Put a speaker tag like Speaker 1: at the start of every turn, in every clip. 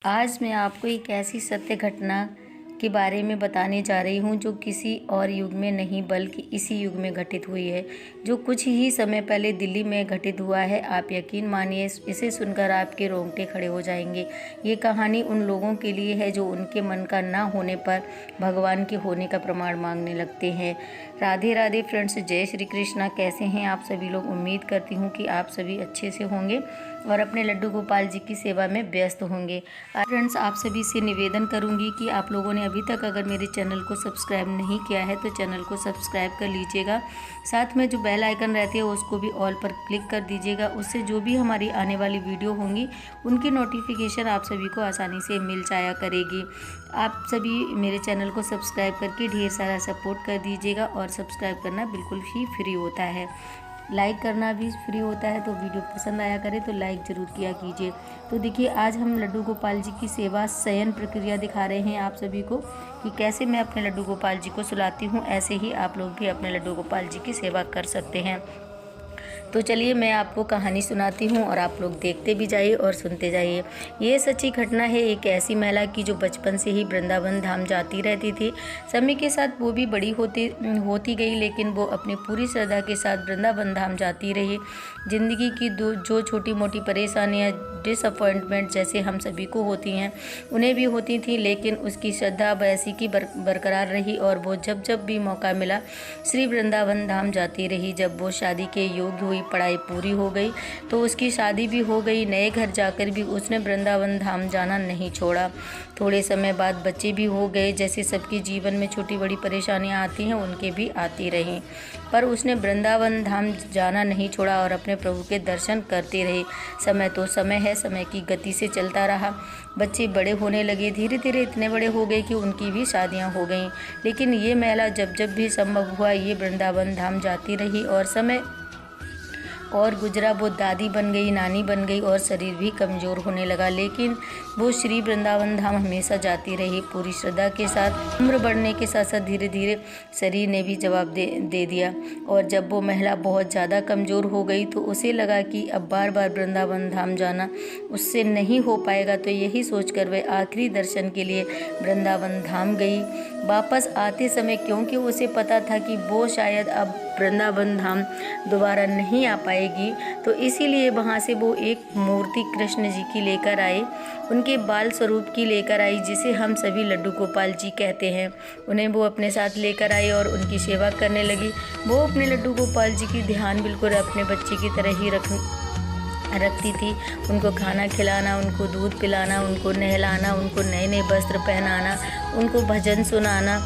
Speaker 1: आज मैं आपको एक ऐसी सत्य घटना के बारे में बताने जा रही हूँ जो किसी और युग में नहीं बल्कि इसी युग में घटित हुई है, जो कुछ ही समय पहले दिल्ली में घटित हुआ है। आप यकीन मानिए, इसे सुनकर आपके रोंगटे खड़े हो जाएंगे। ये कहानी उन लोगों के लिए है जो उनके मन का ना होने पर भगवान के होने का प्रमाण मांगने लगते हैं। राधे राधे फ्रेंड्स, जय श्री कृष्णा। कैसे हैं आप सभी लोग? उम्मीद करती हूँ कि आप सभी अच्छे से होंगे और अपने लड्डू गोपाल जी की सेवा में व्यस्त होंगे। फ्रेंड्स, आप सभी से निवेदन करूंगी कि आप लोगों ने अभी तक अगर मेरे चैनल को सब्सक्राइब नहीं किया है तो चैनल को सब्सक्राइब कर लीजिएगा। साथ में जो बेल आइकन रहती है उसको भी ऑल पर क्लिक कर दीजिएगा। उससे जो भी हमारी आने वाली वीडियो होंगी उनकी नोटिफिकेशन आप सभी को आसानी से मिल जाया करेगी। आप सभी मेरे चैनल को सब्सक्राइब करके ढेर सारा सपोर्ट कर दीजिएगा। और सब्सक्राइब करना बिल्कुल ही फ्री होता है, लाइक करना भी फ्री होता है। तो वीडियो पसंद आया करे तो लाइक ज़रूर किया कीजिए। तो देखिए, आज हम लड्डू गोपाल जी की सेवा शयन प्रक्रिया दिखा रहे हैं आप सभी को कि कैसे मैं अपने लड्डू गोपाल जी को सुलाती हूँ। ऐसे ही आप लोग भी अपने लड्डू गोपाल जी की सेवा कर सकते हैं। तो चलिए मैं आपको कहानी सुनाती हूँ और आप लोग देखते भी जाइए और सुनते जाइए। ये सच्ची घटना है एक ऐसी महिला की जो बचपन से ही वृंदावन धाम जाती रहती थी। समय के साथ वो भी बड़ी होती गई, लेकिन वो अपनी पूरी श्रद्धा के साथ वृंदावन धाम जाती रही। ज़िंदगी की जो छोटी मोटी परेशानियाँ, डिसअपॉइंटमेंट जैसे हम सभी को होती हैं, उन्हें भी होती थी, लेकिन उसकी श्रद्धा वैसी की बरकरार रही और वो जब जब भी मौका मिला श्री वृंदावन धाम जाती रही। जब वो शादी के योग्य हुई, पढ़ाई पूरी हो गई तो उसकी शादी भी हो गई। नए घर जाकर भी उसने वृंदावन धाम जाना नहीं छोड़ा। थोड़े समय बाद बच्चे भी हो गए। जैसे सबके जीवन में छोटी बड़ी परेशानियां आती हैं, उनके भी आती रहीं, पर उसने वृंदावन धाम जाना नहीं छोड़ा और अपने प्रभु के दर्शन करते रहे। समय तो समय है, समय की गति से चलता रहा। बच्चे बड़े होने लगे, धीरे धीरे इतने बड़े हो गए कि उनकी भी शादियां हो गईं। लेकिन ये महिला जब जब भी संभव हुआ ये वृंदावन धाम जाती रही और समय और गुजरा। वो दादी बन गई, नानी बन गई और शरीर भी कमज़ोर होने लगा, लेकिन वो श्री वृंदावन धाम हमेशा जाती रही पूरी श्रद्धा के साथ। उम्र बढ़ने के साथ साथ धीरे धीरे शरीर ने भी जवाब दे दिया और जब वो महिला बहुत ज़्यादा कमज़ोर हो गई तो उसे लगा कि अब बार बार वृंदावन धाम जाना उससे नहीं हो पाएगा। तो यही सोचकर वह आखिरी दर्शन के लिए वृंदावन धाम गई। वापस आते समय, क्योंकि उसे पता था कि वो शायद अब वृंदावन धाम दोबारा नहीं आ पाएगी, तो इसीलिए वहाँ से वो एक मूर्ति कृष्ण जी की लेकर आए, उनके बाल स्वरूप की लेकर आई, जिसे हम सभी लड्डू गोपाल जी कहते हैं। उन्हें वो अपने साथ लेकर आई और उनकी सेवा करने लगी। वो अपने लड्डू गोपाल जी की ध्यान बिल्कुल अपने बच्चे की तरह ही रखती थी। उनको खाना खिलाना, उनको दूध पिलाना, उनको नहलाना, उनको नए नए वस्त्र पहनाना, उनको भजन सुनाना,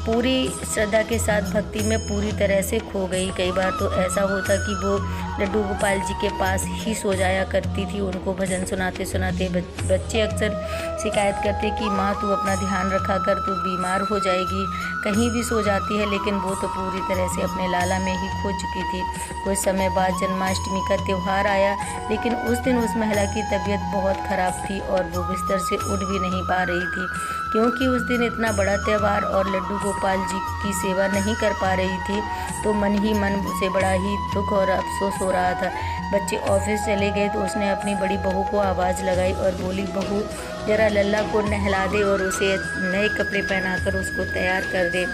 Speaker 1: पूरी श्रद्धा के साथ भक्ति में पूरी तरह से खो गई। कई बार तो ऐसा होता कि वो लड्डू गोपाल जी के पास ही सो जाया करती थी। उनको भजन सुनाते सुनाते बच्चे अक्सर शिकायत करते कि माँ तू अपना ध्यान रखा कर, तू बीमार हो जाएगी, कहीं भी सो जाती है। लेकिन वो तो पूरी तरह से अपने लाला में ही खो चुकी थी। कुछ समय बाद जन्माष्टमी का त्यौहार आया, लेकिन उस दिन उस महिला की तबीयत बहुत ख़राब थी और वो बिस्तर से उठ भी नहीं पा रही थी, क्योंकि उस दिन इतना बड़ा त्यौहार और लड्डू गोपाल जी की सेवा नहीं कर पा रही थी। तो मन ही मन उसे बड़ा ही दुख और अफसोस हो रहा था। बच्चे ऑफिस चले गए तो उसने अपनी बड़ी बहू को आवाज़ लगाई और बोली, बहू जरा लल्ला को नहला दे और उसे नए कपड़े पहनाकर उसको तैयार कर दे।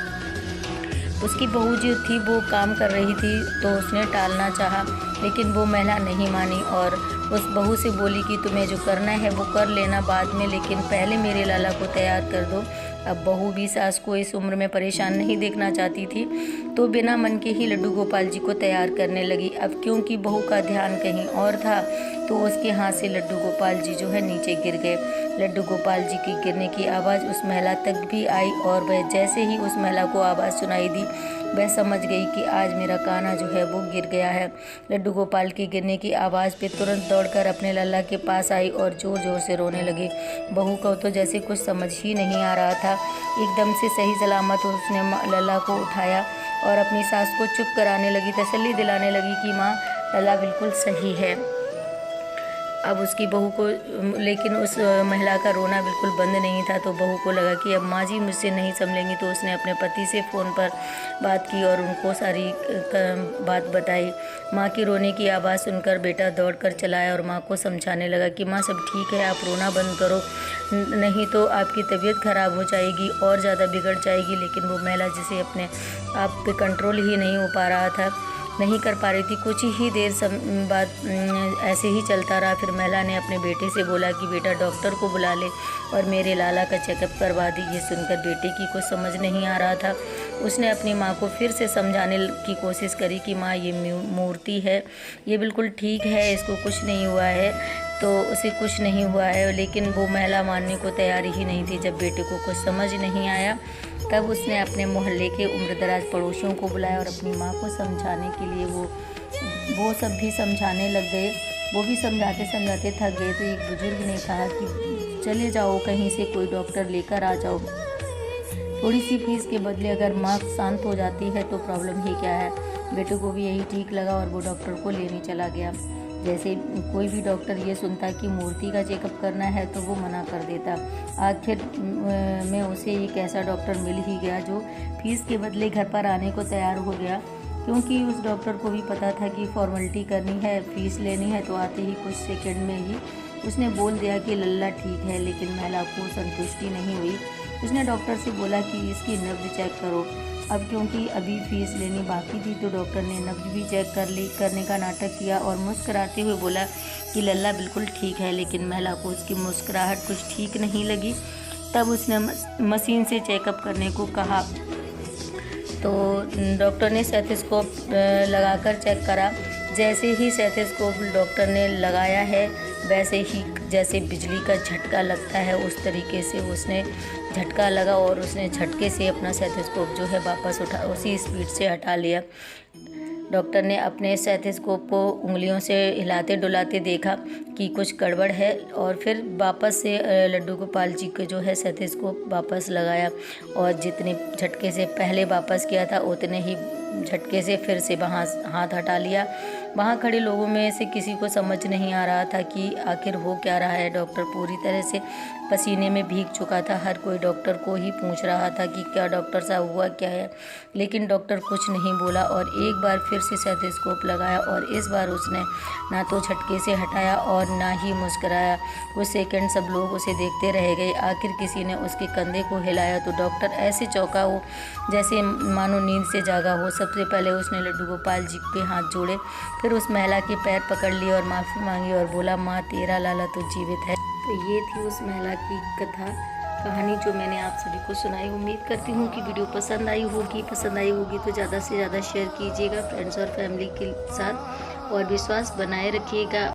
Speaker 1: उसकी बहू जो थी वो काम कर रही थी, तो उसने टालना चाहा, लेकिन वो महिला नहीं मानी और उस बहू से बोली कि तुम्हें जो करना है वो कर लेना बाद में, लेकिन पहले मेरे लाला को तैयार कर दो। अब बहू भी सास को इस उम्र में परेशान नहीं देखना चाहती थी, तो बिना मन के ही लड्डू गोपाल जी को तैयार करने लगी। अब क्योंकि बहू का ध्यान कहीं और था, तो उसके हाथ से लड्डू गोपाल जी जो है नीचे गिर गए। लड्डू गोपाल जी की गिरने की आवाज़ उस महिला तक भी आई और वह जैसे ही उस महिला को आवाज़ सुनाई दी, वह समझ गई कि आज मेरा कान्हा जो है वो गिर गया है। लड्डू गोपाल की गिरने की आवाज़ पे तुरंत दौड़कर अपने लल्ला के पास आई और ज़ोर ज़ोर से रोने लगी। बहू को तो जैसे कुछ समझ ही नहीं आ रहा था। एकदम से सही सलामत उसने लल्ला को उठाया और अपनी सास को चुप कराने लगी, तसल्ली दिलाने लगी कि माँ लल्ला बिल्कुल सही है। अब उसकी बहू को, लेकिन उस महिला का रोना बिल्कुल बंद नहीं था। तो बहू को लगा कि अब माँ जी मुझसे नहीं संभलेंगी, तो उसने अपने पति से फ़ोन पर बात की और उनको सारी बात बताई। माँ की रोने की आवाज़ सुनकर बेटा दौड़कर चला आया और माँ को समझाने लगा कि माँ सब ठीक है, आप रोना बंद करो, नहीं तो आपकी तबीयत ख़राब हो जाएगी और ज़्यादा बिगड़ जाएगी। लेकिन वो महिला जिसे अपने आप पे कंट्रोल ही नहीं हो पा रहा था, नहीं कर पा रही थी। कुछ ही देर बाद ऐसे ही चलता रहा। फिर महिला ने अपने बेटे से बोला कि बेटा डॉक्टर को बुला ले और मेरे लाला का चेकअप करवा दी। ये सुनकर बेटे की कुछ समझ नहीं आ रहा था। उसने अपनी माँ को फिर से समझाने की कोशिश करी कि माँ ये मूर्ति है, ये बिल्कुल ठीक है, इसको कुछ नहीं हुआ है। तो उसे कुछ नहीं हुआ है, लेकिन वो महिला मानने को तैयार ही नहीं थी। जब बेटे को कुछ समझ नहीं आया तब उसने अपने मोहल्ले के उम्रदराज पड़ोसियों को बुलाया और अपनी माँ को समझाने के लिए वो सब भी समझाने लग गए। वो भी समझाते समझाते थक गए तो एक बुजुर्ग ने कहा कि चले जाओ, कहीं से कोई डॉक्टर लेकर आ जाओ। थोड़ी सी फीस के बदले अगर माँ शांत हो जाती है तो प्रॉब्लम ही क्या है। बेटे को भी यही ठीक लगा और वो डॉक्टर को लेने चला गया। जैसे कोई भी डॉक्टर ये सुनता कि मूर्ति का चेकअप करना है तो वो मना कर देता। आखिर में उसे एक ऐसा डॉक्टर मिल ही गया जो फीस के बदले घर पर आने को तैयार हो गया, क्योंकि उस डॉक्टर को भी पता था कि फॉर्मेलिटी करनी है, फीस लेनी है। तो आते ही कुछ सेकंड में ही उसने बोल दिया कि लल्ला ठीक है। लेकिन महिला को संतुष्टि नहीं हुई। उसने डॉक्टर से बोला कि इसकी नब्ज चेक करो। अब क्योंकि अभी फीस लेनी बाकी थी तो डॉक्टर ने नब्ज भी चेक करने का नाटक किया और मुस्कुराते हुए बोला कि लल्ला बिल्कुल ठीक है। लेकिन महिला को उसकी मुस्कुराहट कुछ ठीक नहीं लगी। तब उसने मशीन से चेकअप करने को कहा तो डॉक्टर ने स्टेथोस्कोप लगाकर चेक करा। जैसे ही स्टेथोस्कोप डॉक्टर ने लगाया है वैसे ही जैसे बिजली का झटका लगता है उस तरीके से उसने झटका लगा और उसने झटके से अपना स्टेथोस्कोप जो है वापस उसी स्पीड से हटा लिया। डॉक्टर ने अपने स्टेथोस्कोप को उंगलियों से हिलाते डुलाते देखा कि कुछ गड़बड़ है और फिर वापस से लड्डू गोपाल जी को जो है स्टेथोस्कोप वापस लगाया और जितने झटके से पहले वापस किया था उतने ही झटके से फिर से वहाँ हाथ हटा लिया। वहाँ खड़े लोगों में से किसी को समझ नहीं आ रहा था कि आखिर हो क्या रहा है। डॉक्टर पूरी तरह से पसीने में भीग चुका था। हर कोई डॉक्टर को ही पूछ रहा था कि क्या डॉक्टर साहब हुआ क्या है, लेकिन डॉक्टर कुछ नहीं बोला और एक बार फिर से स्टेथोस्कोप लगाया और इस बार उसने ना तो झटके से हटाया और ना ही मुस्कराया। कुछ सेकंड सब लोग उसे देखते रह गए। आखिर किसी ने उसके कंधे को हिलाया तो डॉक्टर ऐसे चौंका हो जैसे मानो नींद से जागा हो। सबसे पहले उसने लड्डू गोपाल जी के हाथ जोड़े, फिर उस महिला के पैर पकड़ लिए और माफ़ी मांगी और बोला माँ तेरा लाला तो जीवित है। तो ये थी उस महिला की कहानी जो मैंने आप सभी को सुनाई। उम्मीद करती हूँ कि वीडियो पसंद आई होगी तो ज़्यादा से ज़्यादा शेयर कीजिएगा फ्रेंड्स और फैमिली के साथ और विश्वास बनाए रखिएगा।